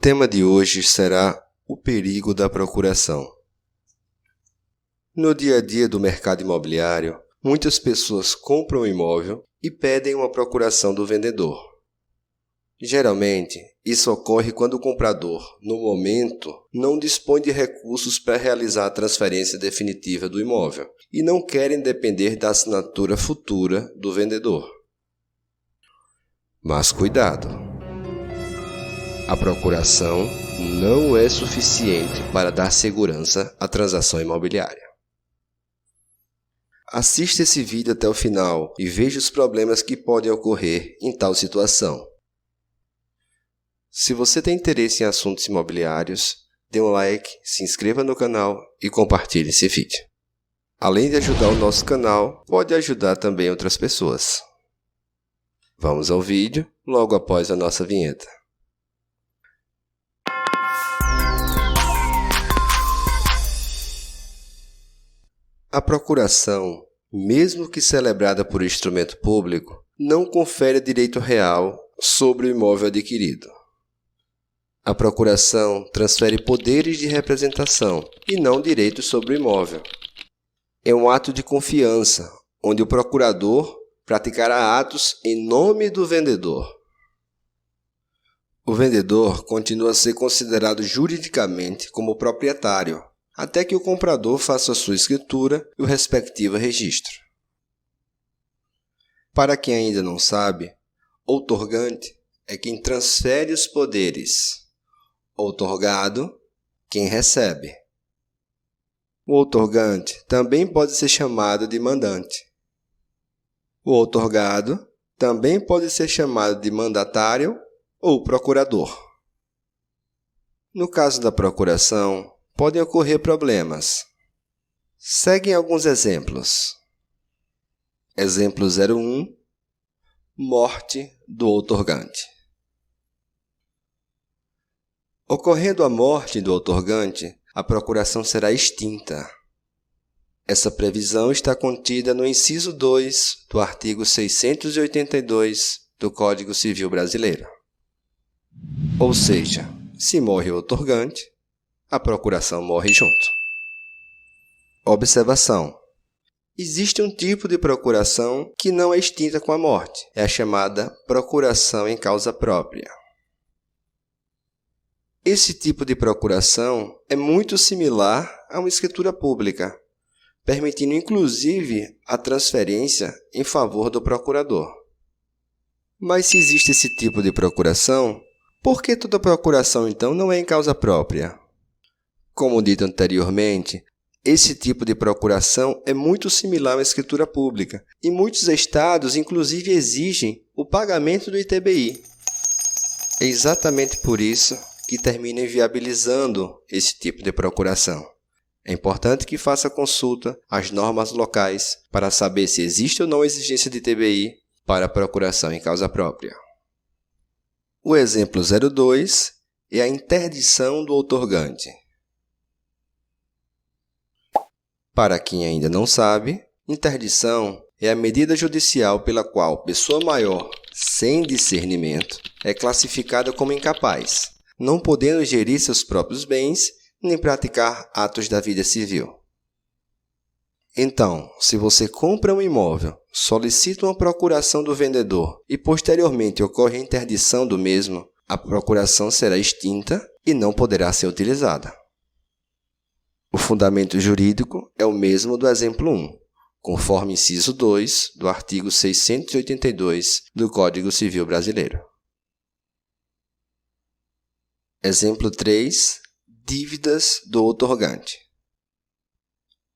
tema de hoje será o perigo da procuração. No dia a dia do mercado imobiliário, muitas pessoas compram um imóvel e pedem uma procuração do vendedor. Geralmente, isso ocorre quando o comprador, no momento, não dispõe de recursos para realizar a transferência definitiva do imóvel e não querem depender da assinatura futura do vendedor. Mas cuidado! A procuração não é suficiente para dar segurança à transação imobiliária. Assista esse vídeo até o final e veja os problemas que podem ocorrer em tal situação. Se você tem interesse em assuntos imobiliários, dê um like, se inscreva no canal e compartilhe esse vídeo. Além de ajudar o nosso canal, pode ajudar também outras pessoas. Vamos ao vídeo logo após a nossa vinheta. A procuração, mesmo que celebrada por instrumento público, não confere direito real sobre o imóvel adquirido. A procuração transfere poderes de representação e não direitos sobre o imóvel. É um ato de confiança, onde o procurador praticará atos em nome do vendedor. O vendedor continua a ser considerado juridicamente como proprietário, até que o comprador faça a sua escritura e o respectivo registro. Para quem ainda não sabe, outorgante é quem transfere os poderes. Outorgado, quem recebe. O outorgante também pode ser chamado de mandante. O outorgado também pode ser chamado de mandatário ou procurador. No caso da procuração, podem ocorrer problemas. Seguem alguns exemplos. Exemplo 01. Morte do outorgante. Ocorrendo a morte do outorgante, a procuração será extinta. Essa previsão está contida no inciso 2 do artigo 682 do Código Civil Brasileiro. Ou seja, se morre o outorgante, a procuração morre junto. Observação: existe um tipo de procuração que não é extinta com a morte. É a chamada procuração em causa própria. Esse tipo de procuração é muito similar a uma escritura pública, permitindo inclusive a transferência em favor do procurador. Mas se existe esse tipo de procuração, por que toda procuração então não é em causa própria? Como dito anteriormente, esse tipo de procuração é muito similar a uma escritura pública e muitos estados inclusive exigem o pagamento do ITBI. É exatamente por isso que termina inviabilizando esse tipo de procuração. É importante que faça consulta às normas locais para saber se existe ou não exigência de ITBI para a procuração em causa própria. O exemplo 02 é a interdição do outorgante. Para quem ainda não sabe, interdição é a medida judicial pela qual pessoa maior, sem discernimento, é classificada como incapaz, não podendo gerir seus próprios bens nem praticar atos da vida civil. Então, se você compra um imóvel, solicita uma procuração do vendedor e posteriormente ocorre a interdição do mesmo, a procuração será extinta e não poderá ser utilizada. O fundamento jurídico é o mesmo do exemplo 1, conforme inciso 2 do artigo 682 do Código Civil Brasileiro. Exemplo 3. Dívidas do outorgante.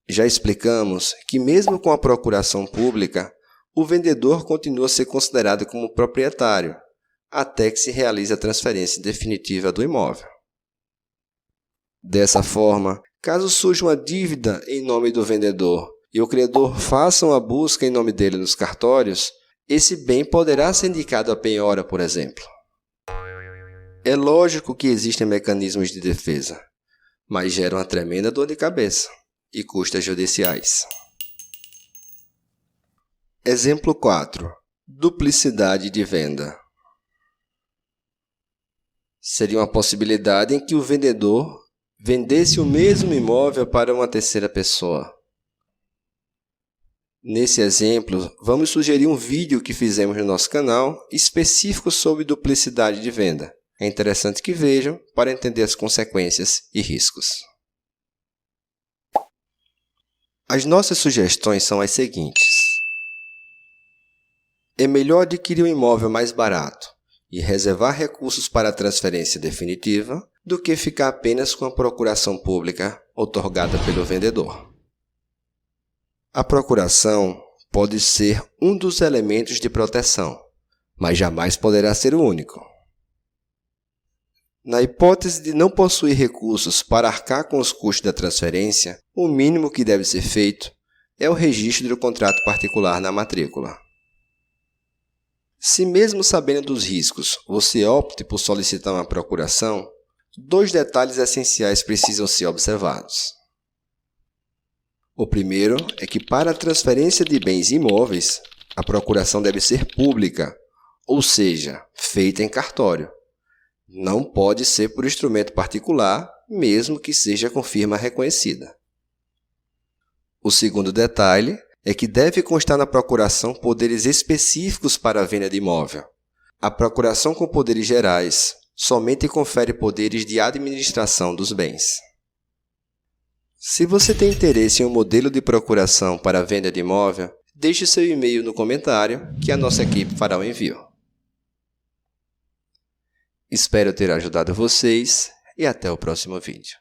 Já explicamos que mesmo com a procuração pública, o vendedor continua a ser considerado como proprietário, até que se realize a transferência definitiva do imóvel. Dessa forma, caso surja uma dívida em nome do vendedor e o credor faça uma busca em nome dele nos cartórios, esse bem poderá ser indicado à penhora, por exemplo. É lógico que existem mecanismos de defesa, mas geram uma tremenda dor de cabeça e custas judiciais. Exemplo 4. Duplicidade de venda. Seria uma possibilidade em que o vendedor vendesse o mesmo imóvel para uma terceira pessoa. Nesse exemplo, vamos sugerir um vídeo que fizemos no nosso canal específico sobre duplicidade de venda. É interessante que vejam para entender as consequências e riscos. As nossas sugestões são as seguintes. É melhor adquirir um imóvel mais barato e reservar recursos para a transferência definitiva do que ficar apenas com a procuração pública outorgada pelo vendedor. A procuração pode ser um dos elementos de proteção, mas jamais poderá ser o único. Na hipótese de não possuir recursos para arcar com os custos da transferência, o mínimo que deve ser feito é o registro do contrato particular na matrícula. Se mesmo sabendo dos riscos, você opte por solicitar uma procuração, 2 detalhes essenciais precisam ser observados. O primeiro é que, para a transferência de bens imóveis, a procuração deve ser pública, ou seja, feita em cartório. Não pode ser por instrumento particular, mesmo que seja com firma reconhecida. O segundo detalhe é que deve constar na procuração poderes específicos para a venda de imóvel. A procuração com poderes gerais somente confere poderes de administração dos bens. Se você tem interesse em um modelo de procuração para a venda de imóvel, deixe seu e-mail no comentário que a nossa equipe fará o envio. Espero ter ajudado vocês e até o próximo vídeo.